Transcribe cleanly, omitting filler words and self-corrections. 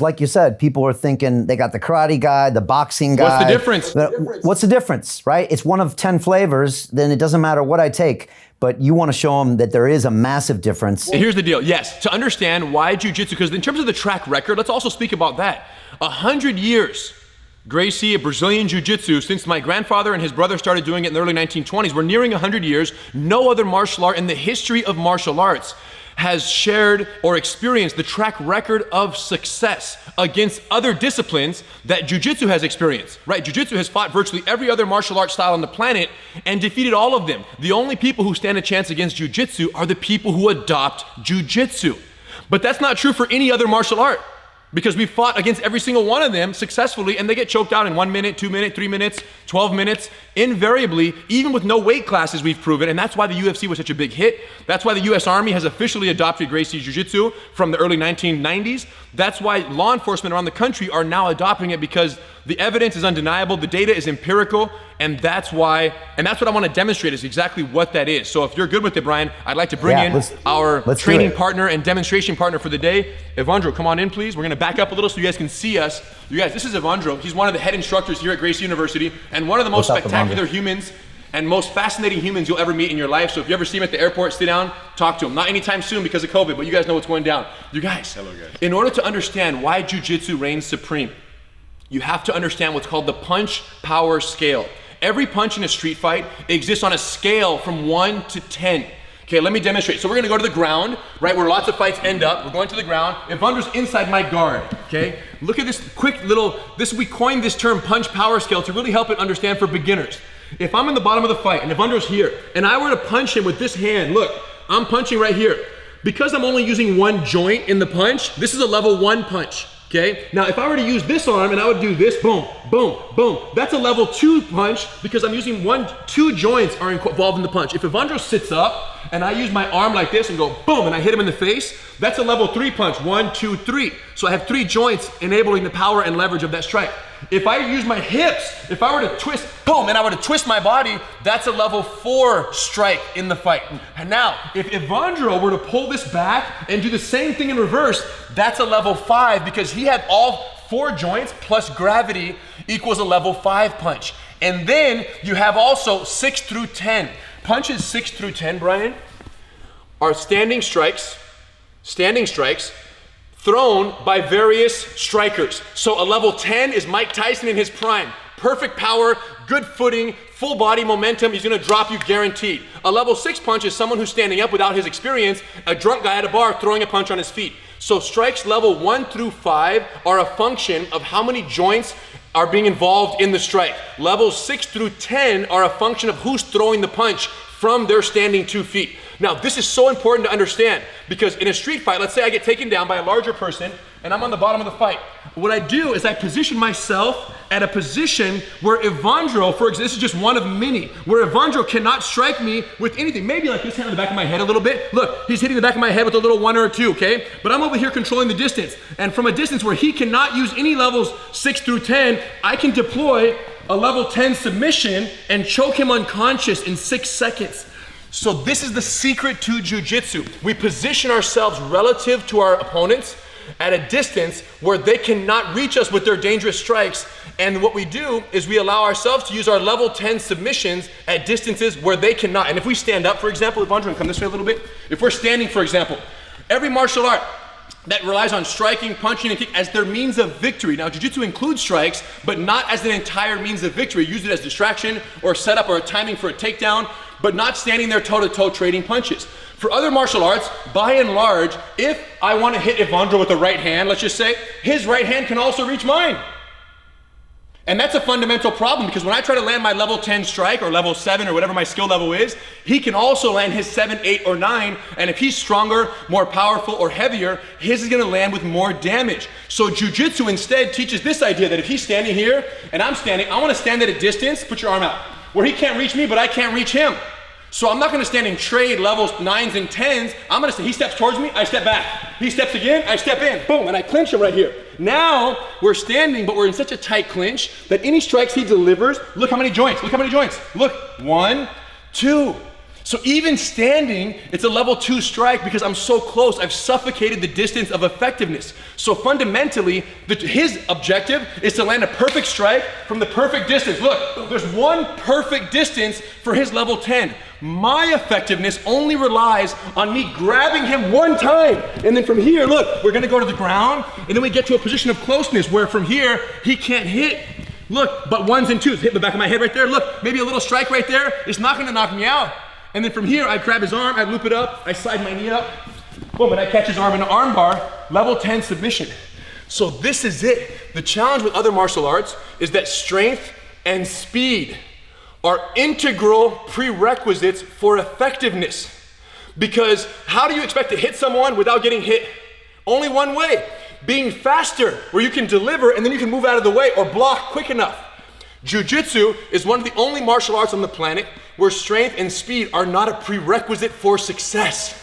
like you said, people are thinking they got the karate guy, the boxing guy. What's the difference? What's the difference, right? It's one of 10 flavors, then it doesn't matter what I take. But you want to show them that there is a massive difference. Here's the deal. Yes, to understand why jiu-jitsu, because in terms of the track record, let's also speak about that. 100 years, Gracie, a Brazilian jiu-jitsu, since my grandfather and his brother started doing it in the early 1920s, we're nearing 100 years. No other martial art in the history of martial arts has shared or experienced the track record of success against other disciplines that jiu-jitsu has experienced, right? Jiu-jitsu has fought virtually every other martial art style on the planet and defeated all of them. The only people who stand a chance against jiu-jitsu are the people who adopt jiu-jitsu. But that's not true for any other martial art, because we fought against every single one of them successfully, and they get choked out in 1 minute, 2 minutes, 3 minutes, 12 minutes, invariably, even with no weight classes, we've proven, and that's why the UFC was such a big hit. That's why the US Army has officially adopted Gracie Jiu-Jitsu from the early 1990s. That's why law enforcement around the country are now adopting it, because the evidence is undeniable, the data is empirical, and that's why, and that's what I want to demonstrate is exactly what that is. So if you're good with it, Brian, I'd like to bring in our training partner and demonstration partner for the day. Evandro, come on in, please. We're going to back up a little so you guys can see us. You guys, this is Evandro. He's one of the head instructors here at Gracie University, and one of the most spectacular humans and most fascinating humans you'll ever meet in your life. So if you ever see him at the airport, sit down, talk to him. Not anytime soon because of COVID, but you guys know what's going down. You guys, hello guys. In order to understand why jiu-jitsu reigns supreme, you have to understand what's called the punch power scale. Every punch in a street fight exists on a scale from 1 to 10. Okay, let me demonstrate. So we're gonna go to the ground, right, where lots of fights end up. We're going to the ground. Evandro's inside my guard, okay? Look at this quick little, we coined this term punch power scale to really help it understand for beginners. If I'm in the bottom of the fight and Evandro's here, and I were to punch him with this hand, look, I'm punching right here. Because I'm only using one joint in the punch, this is a level 1 punch. Okay, now if I were to use this arm and I would do this, boom, boom, boom, that's a level 2 punch because I'm using 2 joints are involved in the punch. If Evandro sits up and I use my arm like this and go boom and I hit him in the face, that's a level 3 punch, 1, 2, 3. So I have 3 joints enabling the power and leverage of that strike. If I use my hips, if I were to twist, boom, and I were to twist my body, that's a level 4 strike in the fight. And now, if Evandro were to pull this back and do the same thing in reverse, that's a level 5 because he had all 4 joints plus gravity equals a level 5 punch. And then you have also 6 through 10. Punches 6 through 10, Brian, are standing strikes, thrown by various strikers. So a level 10 is Mike Tyson in his prime. Perfect power, good footing, full body momentum, he's gonna drop you guaranteed. A level 6 punch is someone who's standing up without his experience, a drunk guy at a bar throwing a punch on his feet. So strikes level 1 through 5 are a function of how many joints are being involved in the strike. Levels 6 through 10 are a function of who's throwing the punch from their standing 2 feet. Now, this is so important to understand because in a street fight, let's say I get taken down by a larger person and I'm on the bottom of the fight. What I do is I position myself at a position where Evandro, for example, this is just one of many, where Evandro cannot strike me with anything. Maybe like this hand on the back of my head a little bit. Look, he's hitting the back of my head with a little 1 or a 2, okay? But I'm over here controlling the distance. And from a distance where he cannot use any levels 6 through 10, I can deploy a level 10 submission and choke him unconscious in 6 seconds. So this is the secret to jiu-jitsu. We position ourselves relative to our opponents at a distance where they cannot reach us with their dangerous strikes. And what we do is we allow ourselves to use our level 10 submissions at distances where they cannot. And if we stand up, for example, Evandro, come this way a little bit. If we're standing, for example, every martial art that relies on striking, punching, and kick as their means of victory. Now, jiu-jitsu includes strikes, but not as an entire means of victory. Use it as distraction or setup or a timing for a takedown, but not standing there toe-to-toe trading punches. For other martial arts, by and large, if I want to hit Evandro with the right hand, let's just say, his right hand can also reach mine. And that's a fundamental problem because when I try to land my level 10 strike or level 7 or whatever my skill level is, he can also land his 7, 8, or 9. And if he's stronger, more powerful, or heavier, his is gonna land with more damage. So jiu-jitsu instead teaches this idea that if he's standing here and I'm standing, I wanna stand at a distance, put your arm out, where he can't reach me, but I can't reach him. So I'm not gonna stand and trade levels 9s and 10s. I'm gonna say, he steps towards me, I step back. He steps again, I step in, boom, and I clinch him right here. Now, we're standing, but we're in such a tight clinch that any strikes he delivers, look how many joints, look how many joints. Look, 1, 2. So even standing, it's a level 2 strike because I'm so close. I've suffocated the distance of effectiveness. So fundamentally, his objective is to land a perfect strike from the perfect distance. Look, there's one perfect distance for his level 10. My effectiveness only relies on me grabbing him one time. And then from here, look, we're gonna go to the ground, and then we get to a position of closeness where from here, he can't hit. Look, but 1s and 2s, hit the back of my head right there. Look, maybe a little strike right there. It's not gonna knock me out. And then from here, I grab his arm, I loop it up, I slide my knee up, boom, and I catch his arm in an arm bar, level 10 submission. So this is it. The challenge with other martial arts is that strength and speed are integral prerequisites for effectiveness. Because how do you expect to hit someone without getting hit? Only one way, being faster, where you can deliver and then you can move out of the way or block quick enough. Jiu-jitsu is one of the only martial arts on the planet where strength and speed are not a prerequisite for success.